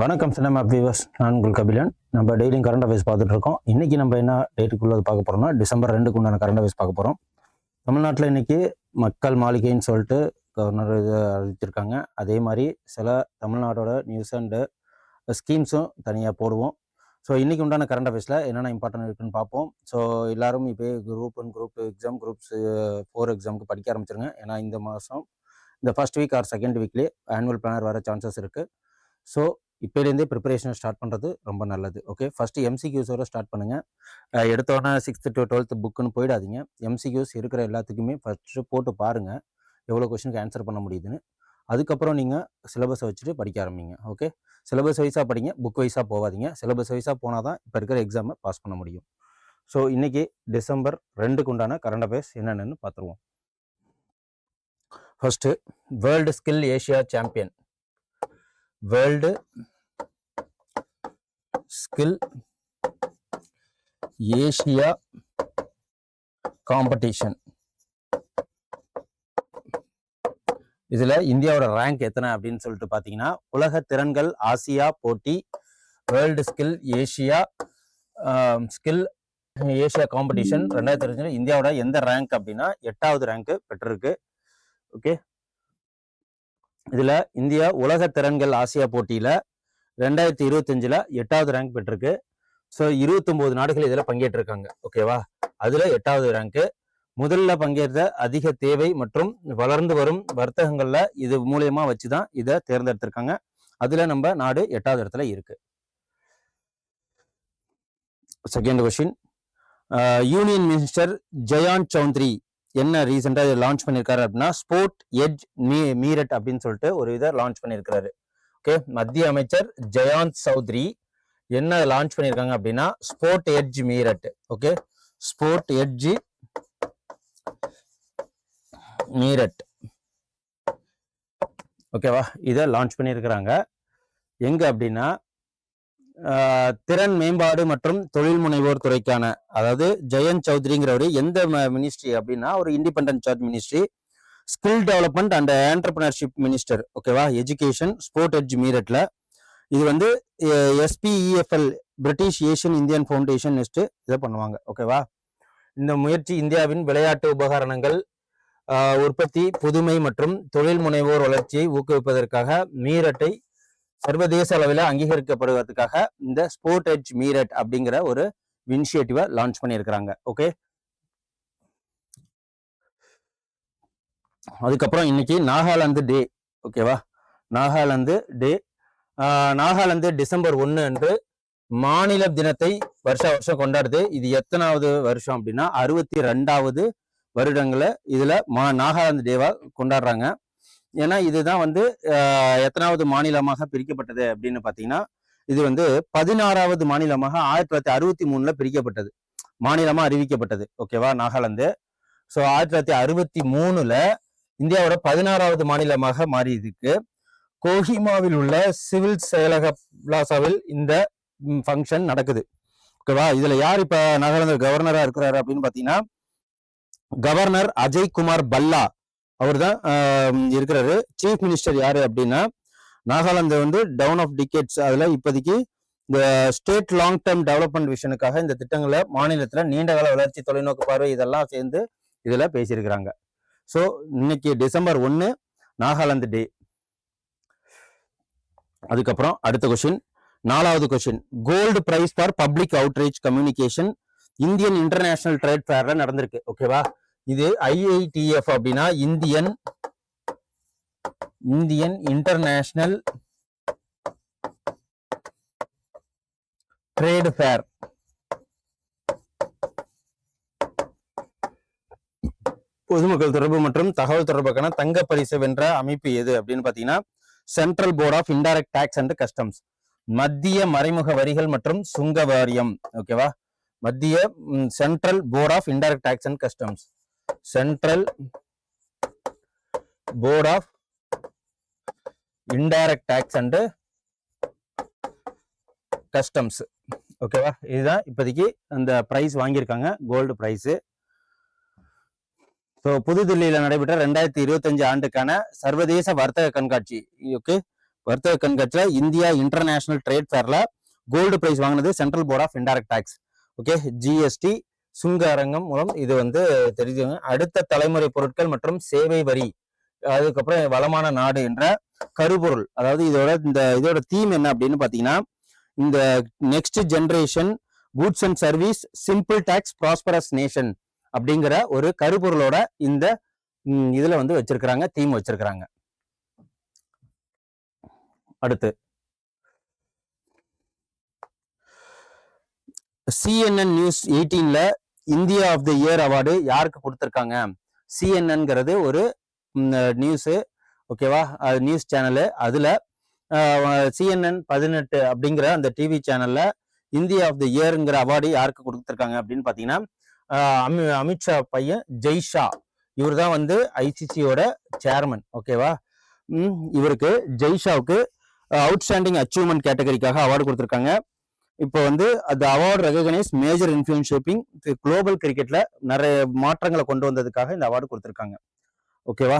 வணக்கம் cinema viewers, நான் உங்கள் கபிலன். நம்ம டெய்லியும் கரண்ட் அஃபேர்ஸ் பார்த்துட்டு இருக்கோம். இன்றைக்கி நம்ம என்ன டேட்டுக்குள்ளது பார்க்க போகிறோம்னா டிசம்பர் 2க்கு உண்டான கரண்ட் அஃபேர்ஸ் பார்க்க போகிறோம். தமிழ்நாட்டில் இன்றைக்கி மக்கள் மாளிகைன்னு சொல்லிட்டு கவர்னர் இது அறிவிச்சிருக்காங்க. அதே மாதிரி சில தமிழ்நாட்டோட நியூஸ் அண்டு ஸ்கீம்ஸும் தனியாக போடுவோம். ஸோ இன்றைக்கி உண்டான கரண்ட் அஃபேர்ஸில் என்னென்ன இம்பார்ட்டன்ட் இருக்குன்னு பார்ப்போம். ஸோ எல்லோரும் இப்போ குரூப் 1 குரூப் 2 எக்ஸாம் குரூப்ஸ் 4 எக்ஸாமுக்கு படிக்க ஆரம்பிச்சிருங்க. ஏன்னா இந்த மாதம் இந்த first week or second வீக்லேயே annual planar வர சான்சஸ் இருக்குது. ஸோ இப்போலேருந்தே ப்ரிப்பரேஷனை ஸ்டார்ட் பண்ணுறது ரொம்ப நல்லது. ஓகே, ஃபஸ்ட்டு எம்சிக்யூஸோட ஸ்டார்ட் பண்ணுங்கள். எடுத்தோடனே 6th to 12th புக்குன்னு போயிடாதீங்க. எம்சிக்யூஸ் இருக்கிற எல்லாத்துக்குமே ஃபஸ்ட்டு போட்டு பாருங்கள் எவ்வளோ கொஸ்டினுக்கு ஆன்சர் பண்ண முடியுதுன்னு. அதுக்கப்புறம் நீங்கள் சிலபஸை வச்சுட்டு படிக்க ஆரம்பிங்க. ஓகே, சிலபஸ் வைஸாக படிங்க, புக் வைஸாக போகாதீங்க. சிலபஸ் வைஸாக போனால் தான் இப்போ இருக்கிற எக்ஸாமை பாஸ் பண்ண முடியும். ஸோ இன்றைக்கி டிசம்பர் 2க்கு உண்டான கரண்ட் அஃபேர்ஸ் என்னென்னு பார்த்துருவோம். First, world skill Asia champion, world skill Asia competition, இதில் இந்தியாவோட ரேங்க் எத்தனை அப்படின்னு சொல்லிட்டு பார்த்தீங்கன்னா, உலக திறன்கள் ஆசியா போட்டி வேர்ல்டு ஸ்கில் ஏஷியா காம்படிஷன் 2025 இந்தியாவோட எந்த ரேங்க் அப்படின்னா 8வது ரேங்க்கு பெற்றிருக்கு. ஓகே, இதில் இந்தியா உலக திறன்கள் ஆசியா போட்டியில் 2025 8வது ரேங்க் பெற்றிருக்கு. ஸோ 29 நாடுகள் இதில் பங்கேற்றிருக்காங்க. ஓகேவா, அதில் 8வது ரேங்க்கு. முதல்ல பங்கேற்ற அதிக தேவை மற்றும் வளர்ந்து வரும் வர்த்தகங்களில் இது மூலியமா வச்சு தான் இதை தேர்ந்தெடுத்திருக்காங்க. அதில் நம்ம நாடு 8வது இடத்துல இருக்கு. Second question, union minister Jayant Chowdhury என்ன ரீசெண்டாக இதை லான்ச் பண்ணியிருக்காரு அப்படின்னா, ஸ்போர்ட் எட்ஜ் மீரட் அப்படின்னு சொல்லிட்டு ஒரு இதை லான்ச் பண்ணியிருக்காரு. ஓகே, மத்திய அமைச்சர் ஜெயந்த் சௌத்ரி என்ன லான்ச் பண்ணியிருக்காங்க அப்படின்னா, sport edge Meerut. Okay, sport edge Meerut. ஓகேவா, இதை லான்ச் பண்ணியிருக்கிறாங்க. எங்க அப்படின்னா, திறன் மேம்பாடு மற்றும் தொழில் முனைவோர் துறைக்கான, அதாவது ஜெயந்த் சௌத்ரிங்கிறவர் எந்த மினிஸ்ட்ரி அப்படின்னா ஒரு independent charge ministry, skill development and entrepreneurship minister. ஓகேவா, எஜுகேஷன் ஸ்போர்ட் எட்ஜ் மீரட்ல இது வந்து SPEFL British Asian Indian foundation இதை பண்ணுவாங்க. ஓகேவா, இந்த முயற்சி இந்தியாவின் விளையாட்டு உபகரணங்கள் உற்பத்தி, புதுமை மற்றும் தொழில் முனைவோர் வளர்ச்சியை ஊக்குவிப்பதற்காக மீரட்டை சர்வதேச அளவில் அங்கீகரிக்கப்படுவதற்காக இந்த ஸ்போர்ட் எட்ஜ் மீரட் அப்படிங்கிற ஒரு இனிஷியேட்டிவை லான்ச் பண்ணியிருக்கிறாங்க. ஓகே, அதுக்கப்புறம் இன்னைக்கு நாகாலாந்து டே. ஓகேவா, நாகாலாந்து டே. நாகாலாந்து டிசம்பர் 1 அன்று மாநில தினத்தை வருஷம் கொண்டாடுது. இது எத்தனாவது வருஷம் அப்படின்னா 62வது வருடங்களை இதுல நாகாலாந்து டேவா கொண்டாடுறாங்க. ஏன்னா இதுதான் வந்து எத்தனாவது மாநிலமாக பிரிக்கப்பட்டது அப்படின்னு பார்த்தீங்கன்னா, இது வந்து 16வது மாநிலமாக 1963 பிரிக்கப்பட்டது, மாநிலமா அறிவிக்கப்பட்டது. ஓகேவா, நாகாலாந்து. ஸோ 1963 இந்தியாவோட 16வது மாநிலமாக மாறியதுக்கு கோஹிமாவில் உள்ள சிவில் செயலக பிளாசாவில் இந்த ஃபங்க்ஷன் நடக்குது. ஓகேவா, இதுல யார் இப்ப நாகாலாந்து கவர்னரா இருக்கிறாரு அப்படின்னு பாத்தீங்கன்னா, கவர்னர் அஜய் குமார் பல்லா அவர் தான் இருக்கிறாரு. சீஃப் மினிஸ்டர் யாரு அப்படின்னா, நாகாலாந்து வந்து டவுன் ஆஃப் டிகேட்ஸ், அதுல இப்போதைக்கு இந்த ஸ்டேட் லாங் டேர்ம் டெவலப்மெண்ட் விஷனுக்காக இந்த திட்டங்களை மாநிலத்துல நீண்டகால வளர்ச்சி, தொலைநோக்கு பார்வை இதெல்லாம் சேர்ந்து இதுல பேசியிருக்கிறாங்க. ஸோ இன்னைக்கு டிசம்பர் 1 நாகாலாந்து டே. அதுக்கப்புறம் அடுத்த கொஸ்டின், 4வது question, gold prize for public outreach communication Indian international trade ஃபேர்ல நடந்திருக்கு. ஓகேவா, இது IITF அப்படின்னா இந்தியன் இன்டர்நேஷனல் ட்ரேட் ஃபேர். பொதுமக்கள் தொடர்பு மற்றும் தகவல் தொடர்புக்கான தங்க பரிசு வென்ற அமைப்பு எது அப்படின்னு பாத்தீங்கன்னா, central board of indirect dogs and customs, மத்திய மறைமுக வரிகள் மற்றும் சுங்க வாரியம். ஓகேவா, மத்திய central board of indirect dogs and customs, central board of indirect dogs and customs. ஓகேவா, இதுதான் இப்போதைக்கு அந்த பிரைஸ் வாங்கியிருக்காங்க, கோல்டு பிரைஸ். ஸோ புதுதில்லியில் நடைபெற்ற 2025 ஆண்டுக்கான சர்வதேச வர்த்தக கண்காட்சி. ஓகே, வர்த்தக கண்காட்சியில India international trade ஃபேர்ல gold price வாங்கினது central board of indirect tax. Okay, GST சுங்க அரங்கம் மூலம் இது வந்து தெரிஞ்சுங்க. அடுத்த தலைமுறை பொருட்கள் மற்றும் சேவை வரி, அதுக்கப்புறம் வளமான நாடு என்ற கருப்பொருள். அதாவது இதோட தீம் என்ன அப்படின்னு பாத்தீங்கன்னா, இந்த next generation goods and service simple tax prosperous nation அப்படிங்கிற ஒரு கருப்பொருளோட இந்த இதுல வந்து வச்சிருக்கிறாங்க, தீம் வச்சிருக்கிறாங்க. அடுத்து CNN news 18ல India of the year award யாருக்கு கொடுத்துருக்காங்க? சிஎன்என்ங்கிறது ஒரு நியூஸ், ஓகேவா, நியூஸ் சேனலு. அதுல CNN 18 அப்படிங்கிற அந்த டிவி சேனல்ல இந்தியா ஆஃப் த இயர்ங்கிற அவார்டு யாருக்கு கொடுத்துருக்காங்க அப்படின்னு பாத்தீங்கன்னா, அமித்ஷா பையன் ஜெய்ஷா, இவர் தான் வந்து ஐசிசியோட சேர்மன், ஓகேவா. இவருக்கு ஜெய்ஷாவுக்கு அவுட்ஸ்டாண்டிங் அச்சீவ்மெண்ட் கேட்டகரிக்காக அவார்டு கொடுத்துருக்காங்க. இப்போ வந்து அந்த award recognise major influence shaping global கிரிக்கெட்ல நிறைய மாற்றங்களை கொண்டு வந்ததுக்காக இந்த அவார்டு கொடுத்துருக்காங்க, ஓகேவா.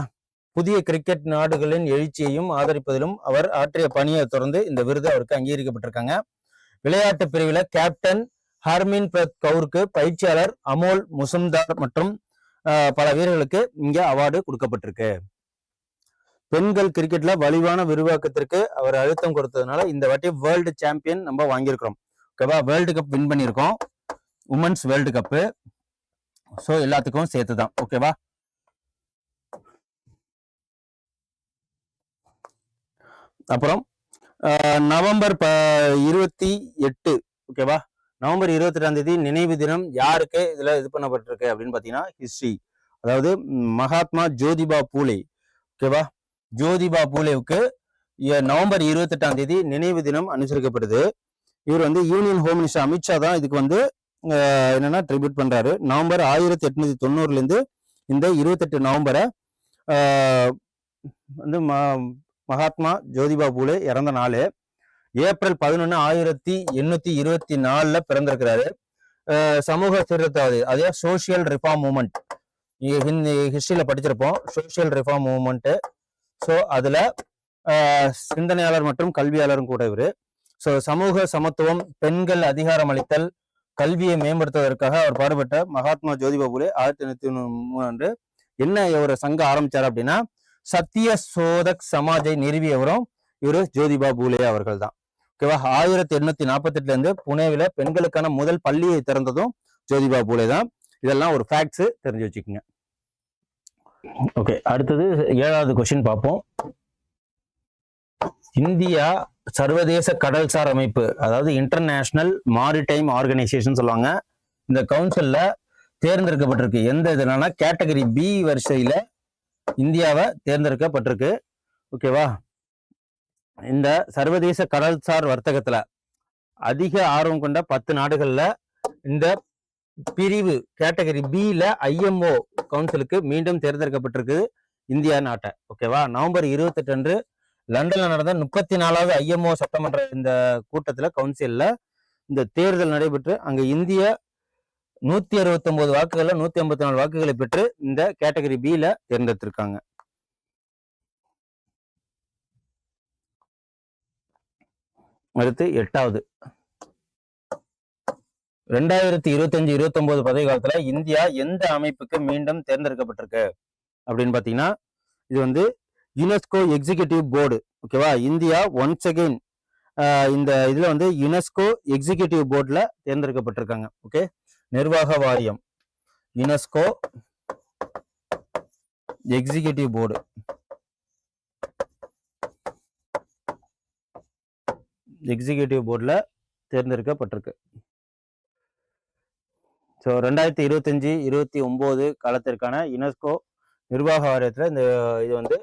புதிய கிரிக்கெட் நாடுகளின் எழுச்சியையும் ஆதரிப்பதிலும் அவர் ஆற்றிய பணியை தொடர்ந்து இந்த விருது அவருக்கு அங்கீகரிக்கப்பட்டிருக்காங்க. விளையாட்டு பிரிவில் கேப்டன் ஹர்மீன் பிரத் கவுருக்கு பயிற்சியாளர் அமோல் முசும்தார் மற்றும் பல வீரர்களுக்கு இங்க அவார்டு கொடுக்கப்பட்டிருக்கு. பெண்கள் கிரிக்கெட்ல வலிவான விரிவாக்கத்திற்கு அவர் அழுத்தம் கொடுத்ததுனால இந்த வாட்டி வேர்ல்டு சாம்பியன் நம்ம வாங்கியிருக்கிறோம், ஓகேவா. வேர்ல்டு கப் வின் பண்ணியிருக்கோம், உமன்ஸ் வேர்ல்டு கப்பு. ஸோ எல்லாத்துக்கும் சேர்த்துதான், ஓகேவா. அப்புறம் நவம்பர் 28, ஓகேவா, நவம்பர் 28ஆம் தேதி நினைவு தினம் யாருக்கு இதுல இது பண்ணப்பட்டிருக்கு அப்படின்னு பாத்தீங்கன்னா ஹிஸ்டரி, அதாவது மகாத்மா ஜோதிபா பூலே, ஓகேவா. ஜோதிபா பூலேவுக்கு நவம்பர் 28ஆம் தேதி நினைவு தினம் அனுசரிக்கப்படுது. இவர் வந்து யூனியன் ஹோம் மினிஸ்டர் அமித்ஷா தான் இதுக்கு வந்து என்னன்னா ட்ரிபியூட் பண்றாரு. நவம்பர் 1890 இருந்து இந்த 28 நவம்பரை வந்து மகாத்மா ஜோதிபா பூலே இறந்த நாள். ஏப்ரல் 11 1824 பிறந்திருக்கிறாரு. சமூக சீர்திருத்தவாதி, அதே சோசியல் ரிஃபார்ம் மூவ்மெண்ட் ஹிஸ்டரியில படிச்சிருப்போம், சோசியல் ரிஃபார்ம் மூவ்மெண்ட். ஸோ அதுல சிந்தனையாளர் மற்றும் கல்வியாளரும் கூட இவரு. ஸோ சமூக சமத்துவம், பெண்கள் அதிகாரம் அளித்தல், கல்வியை மேம்படுத்துவதற்காக அவர் பாடுபட்ட மகாத்மா ஜோதிபா பூலே 1893 என்ன ஒரு சங்கம் ஆரம்பிச்சார் அப்படின்னா சத்திய சோதக் சமாஜை நிறுவியவரும் இவரு ஜோதிபா பூலே அவர்கள் தான், ஓகேவா. 1848 இருந்து புனேவில பெண்களுக்கான முதல் பள்ளியை திறந்ததும் ஜோதிபா பூலே தான். இதெல்லாம் ஒரு ஃபேக்ட்ஸ், தெரிஞ்சு வச்சுக்கோங்க. ஓகே, அடுத்தது 7வது கொஸ்டின் பார்ப்போம். இந்தியா சர்வதேச கடல்சார் அமைப்பு, அதாவது இன்டர்நேஷனல் மாரிடைம் ஆர்கனைசேஷன் சொல்லுவாங்க, இந்த கவுன்சில்ல தேர்ந்தெடுக்கப்பட்டிருக்கு. எந்த இதுனா கேட்டகரி பி வரிசையில இந்தியாவை தேர்ந்தெடுக்கப்பட்டிருக்கு, ஓகேவா. இந்த சர்வதேச கடல்சார் வர்த்தகத்துல அதிக ஆர்வம் கொண்ட 10 நாடுகள்ல இந்த பிரிவு கேட்டகரி பில ஐஎம்ஓ கவுன்சிலுக்கு மீண்டும் தேர்ந்தெடுக்கப்பட்டிருக்கு இந்தியா நாட்டை, ஓகேவா. நவம்பர் 28 அன்று லண்டன்ல நடந்த 34வது ஐஎம்ஓ சட்டமன்ற இந்த கூட்டத்துல கவுன்சில்ல இந்த தேர்தல் நடைபெற்று அங்க இந்திய 169 வாக்குகள்ல 154 வாக்குகளை பெற்று இந்த கேட்டகரி பில தேர்ந்தெடுத்திருக்காங்க. அடுத்து 8வது, 2025-29 பதவி காலத்துல இந்தியா எந்த அமைப்புக்கு மீண்டும் தேர்ந்தெடுக்கப்பட்டிருக்கு அப்படின்னு பாத்தீங்கன்னா இது வந்து யுனெஸ்கோ எக்ஸிகியூட்டிவ் போர்டு, ஓகேவா. இந்தியா ஒன்ஸ் அகெயின் இந்த இதுல வந்து யுனெஸ்கோ எக்ஸிகியூட்டிவ் போர்டுல தேர்ந்தெடுக்கப்பட்டிருக்காங்க, ஓகே. நிர்வாக வாரியம், யுனெஸ்கோ எக்ஸிகியூட்டிவ் போர்டு, எக்ஸிகியூட்டிவ் போர்டுல தேர்ந்தெடுக்கப்பட்டிருக்கு. ஸோ 2025-29 காலத்திற்கான யுனெஸ்கோ நிர்வாக வாரியத்தில் இந்த இது வந்து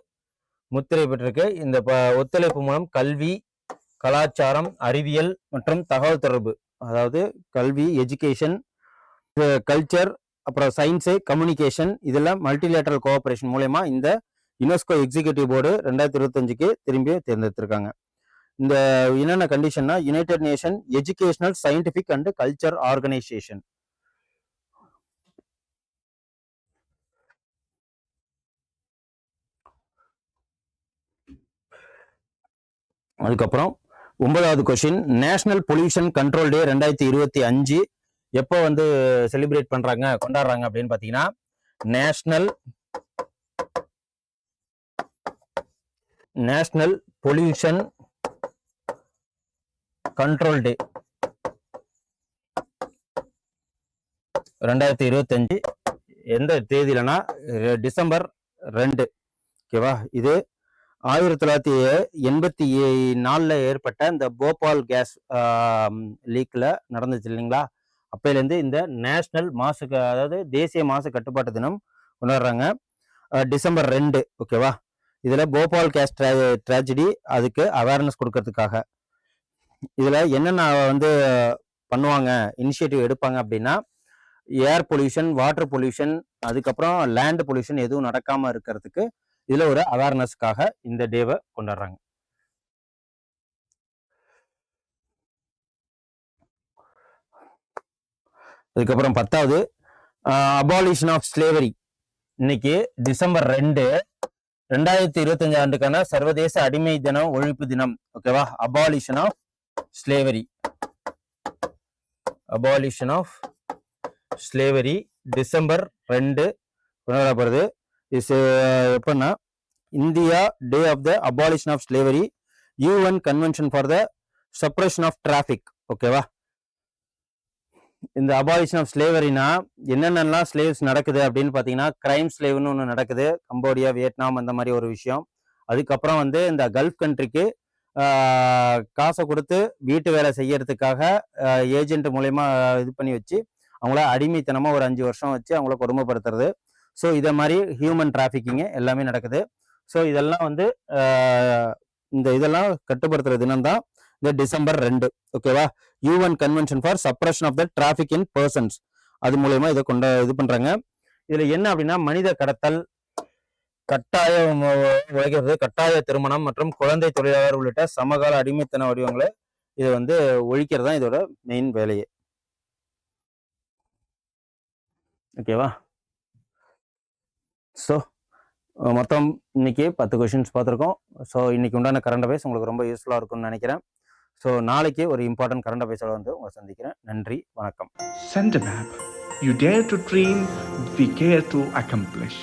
முத்திரை பெற்றிருக்கு. இந்த ஒத்துழைப்பு மூலம் கல்வி, கலாச்சாரம், அறிவியல் மற்றும் தகவல் தொடர்பு, அதாவது கல்வி, எஜுகேஷன், கல்ச்சர், அப்புறம் சயின்ஸு, கம்யூனிகேஷன், இதெல்லாம் மல்டிலேட்டரல் கோஆபரேஷன் மூலயமா இந்த யுனெஸ்கோ எக்ஸிகியூட்டிவ் போர்டு 2025க்கு திரும்பி தேர்ந்தெடுத்திருக்காங்க. இந்த என்னென்ன கண்டிஷன்னா United nation educational, scientific and culture organisation. அதுக்கப்புறம் 9வது கொஸ்டின், நேஷனல் பொல்யூஷன் கண்ட்ரோல் டே 2025 எப்போ வந்து செலிப்ரேட் பண்றாங்க, கொண்டாடுறாங்க அப்படின்னு பாத்தீங்கன்னா, நேஷனல் பொல்யூஷன் கண்ட்ரோல் டே 2025 எந்த தேதியிலனா டிசம்பர் 2. ஓகேவா? இது 1984 ஏற்பட்ட இந்த போபால் கேஸ் லீக்ல நடந்துச்சு இல்லைங்களா? அப்பையிலேருந்து இந்த நேஷனல் மாசு, அதாவது தேசிய மாசு கட்டுப்பாட்டு தினம் கொண்டாடுறாங்க டிசம்பர் 2. ஓகேவா? இதுல போபால் கேஸ் ட்ராஜடி, அதுக்கு அவேர்னஸ் கொடுக்கறதுக்காக இதுல என்னென்ன வந்து பண்ணுவாங்க, இனிஷியேட்டிவ் எடுப்பாங்க அப்படின்னா, ஏர் பொல்யூஷன், வாட்டர் பொல்யூஷன், அதுக்கப்புறம் லேண்ட் பொல்யூஷன் எதுவும் நடக்காம இருக்கிறதுக்கு இதுல ஒரு அவேர்னஸ்க்காக இந்த டேவை கொண்டாடுறாங்க. அதுக்கப்புறம் 10வது அபாலிஷன் ஆஃப் ஸ்லேவரி. இன்னைக்கு டிசம்பர் 2 2025 ஆண்டுக்கான சர்வதேச அடிமை தினம், ஒழிப்பு தினம். ஓகேவா? அபாலிஷன் ஆஃப் ஸ்லேவரி, டிசம்பர் 2 கொண்டாடப்படுது. எப்பன்னா, India day of the abolition of slavery, UN convention for the suppression of traffic. ஓகேவா? இந்த அபாலிஷன் ஆஃப் ஸ்லேவரினா என்னென்னலாம் ஸ்லேவ்ஸ் நடக்குது அப்படின்னு பார்த்தீங்கன்னா, கிரைம் ஸ்லேவ்னு ஒன்று நடக்குது, கம்போடியா, வியட்நாம், அந்த மாதிரி ஒரு விஷயம். அதுக்கப்புறம் வந்து இந்த கல்ஃப் கண்ட்ரிக்கு காசை கொடுத்து வீட்டு வேலை செய்யறதுக்காக ஏஜென்ட் மூலயமா இது பண்ணி வச்சு அவங்கள அடிமைத்தனமாக ஒரு 5 வருஷம் வச்சு அவங்கள கொடுமைப்படுத்துறது. ஸோ இதை மாதிரி ஹியூமன் டிராஃபிக்கிங்கு எல்லாமே நடக்குது. ஸோ இதெல்லாம் வந்து இதெல்லாம் கட்டுப்படுத்துற தினம் தான் இந்த டிசம்பர் 2. ஓகேவா? UN convention for suppression of the traffic in persons, அது மூலயமா இதை இது பண்றாங்க. இதுல என்ன அப்படின்னா, மனித கடத்தல், கட்டாய உழைக்கிறது, கட்டாய திருமணம் மற்றும் குழந்தை தொழிலாளர் உள்ளிட்ட சமகால அடிமைத்தன வடிவங்களை இது வந்து ஒழிக்கிறது தான் இதோட மெயின் வேலையே. ஓகேவா? ஸோ மொத்தம் இன்னைக்கு 10 கொஸ்டின்ஸ் பார்த்துருக்கோம். ஸோ இன்னைக்கு உண்டான கரண்ட் அஃபேர்ஸ் உங்களுக்கு ரொம்ப யூஸ்ஃபுல்லாக இருக்கும்னு நினைக்கிறேன். ஸோ நாளைக்கு ஒரு இம்பார்ட்டன்ட் கரண்ட் அஃபேர்ஸோட வந்து உங்களை சந்திக்கிறேன். நன்றி, வணக்கம். Send a map. You dare to dream, we care to accomplish.